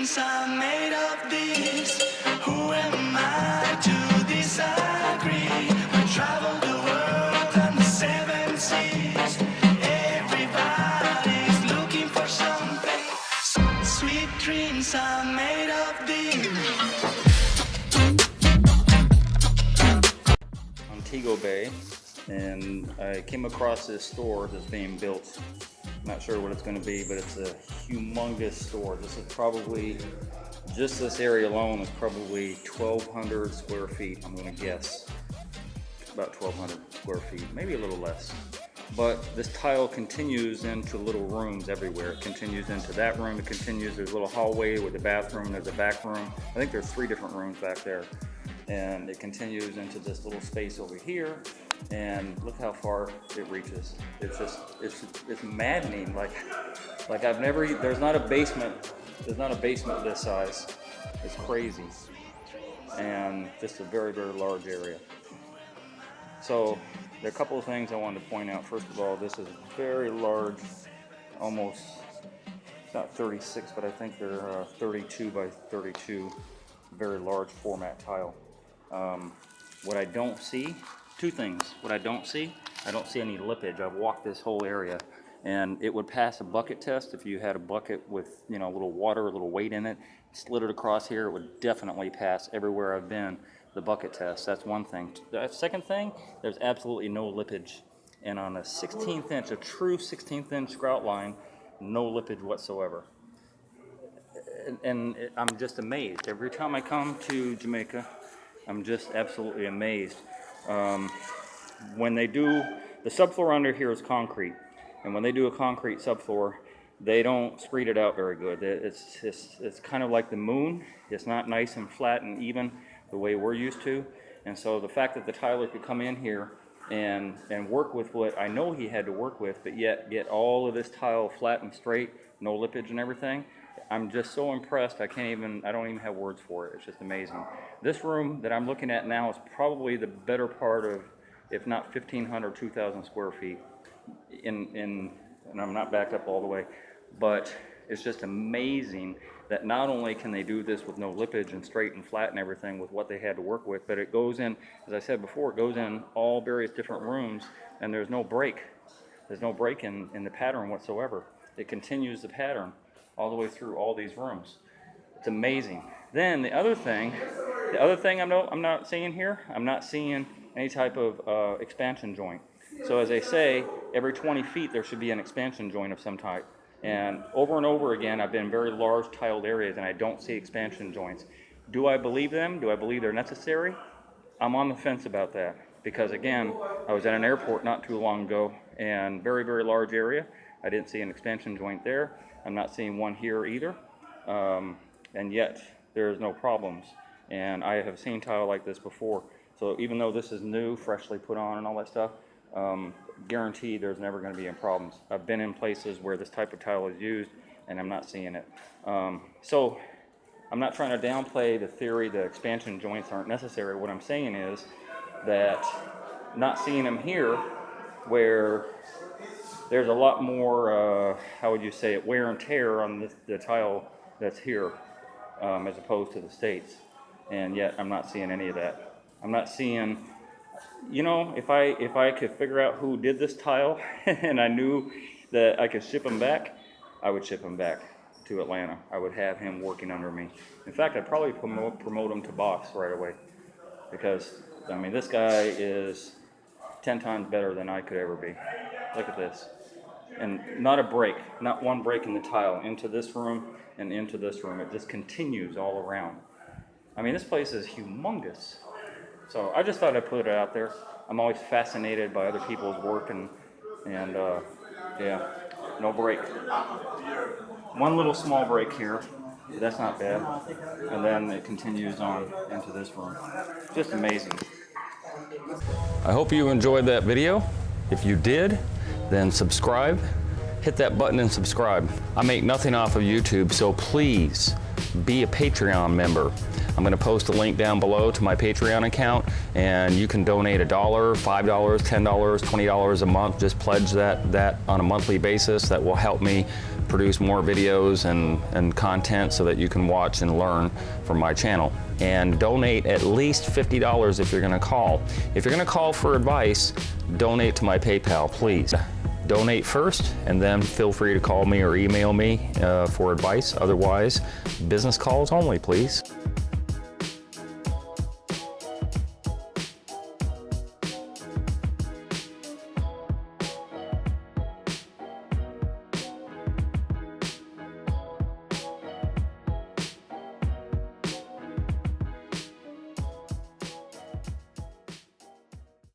dreams are made of this. Who am I to disagree? We travel the world and the seven seas. Everybody's looking for something. Sweet dreams are made of this. Montego Bay, and I came across this store that's being built. Not sure what it's going to be, but it's a humongous store. This is probably, just this area alone is probably 1,200 square feet, I'm going to guess. About 1,200 square feet, maybe a little less. But this tile continues into little rooms everywhere. It continues into that room, it continues, there's a little hallway with a bathroom, there's a back room. I think there's 3 different rooms back there. And it continues into this little space over here. And look how far it reaches. It's just, it's maddening. Like I've never, there's not a basement this size. It's crazy. And just a very, very large area. So there are a couple of things I wanted to point out. First of all, this is very large, almost, it's not 36, but I think they're 32 by 32, very large format tile. What I don't see, 2 things. What I don't see any lippage. I've walked this whole area, and it would pass a bucket test if you had a bucket with, you know, a little water, a little weight in it, slid it across here, it would definitely pass everywhere I've been the bucket test. That's one thing. The second thing, there's absolutely no lippage. And on a 16th inch, a true 16th inch grout line, no lippage whatsoever. And I'm just amazed. Every time I come to Jamaica, I'm just absolutely amazed. When they do, the subfloor under here is concrete, and when they do a concrete subfloor, they don't screed it out very good. It's kind of like the moon. It's not nice and flat and even the way we're used to. And so the fact that the tiler could come in here and work with what I know he had to work with, but yet get all of this tile flat and straight, no lippage and everything, I'm just so impressed. I don't even have words for it. It's just amazing. This room that I'm looking at now is probably the better part of, if not 1,500, 2,000 square feet. And I'm not backed up all the way, but it's just amazing that not only can they do this with no lippage and straight and flat and everything with what they had to work with, but it goes in, as I said before, it goes in all various different rooms, and there's no break. There's no break in the pattern whatsoever. It continues the pattern all the way through all these rooms. It's amazing. Then the other thing I'm not seeing here, I'm not seeing any type of expansion joint. So as they say, every 20 feet there should be an expansion joint of some type. And over again, I've been in very large tiled areas and I don't see expansion joints. Do I believe them? Do I believe they're necessary? I'm on the fence about that. Because again, I was at an airport not too long ago, and very, very large area. I didn't see an expansion joint there. I'm not seeing one here either, and yet there's no problems. And I have seen tile like this before. So even though this is new, freshly put on and all that stuff, guaranteed there's never going to be any problems. I've been in places where this type of tile is used, and I'm not seeing it. So I'm not trying to downplay the theory that expansion joints aren't necessary. What I'm saying is that not seeing them here, where there's a lot more, how would you say it, wear and tear on the tile that's here, as opposed to the States. And yet I'm not seeing any of that. I'm not seeing, you know, if I could figure out who did this tile and I knew that I could ship him back, I would ship him back to Atlanta. I would have him working under me. In fact, I'd probably promote him to boss right away, because I mean, this guy is 10 times better than I could ever be. Look at this. And not a break, not one break in the tile, into this room and into this room. It just continues all around. I mean, this place is humongous. So I just thought I'd put it out there. I'm always fascinated by other people's work, and yeah, no break. One little small break here, but that's not bad. And then it continues on into this room. Just amazing. I hope you enjoyed that video. If you did, then subscribe. Hit that button and subscribe. I make nothing off of YouTube, so please be a Patreon member. I'm going to post a link down below to my Patreon account, and you can donate $1, $5, $10, $20 a month. Just pledge that on a monthly basis. That will help me produce more videos and content so that you can watch and learn from my channel. And donate at least $50 if you're gonna call. If you're gonna call for advice, donate to my PayPal, please. Donate first, and then feel free to call me or email me for advice. Otherwise, business calls only, please.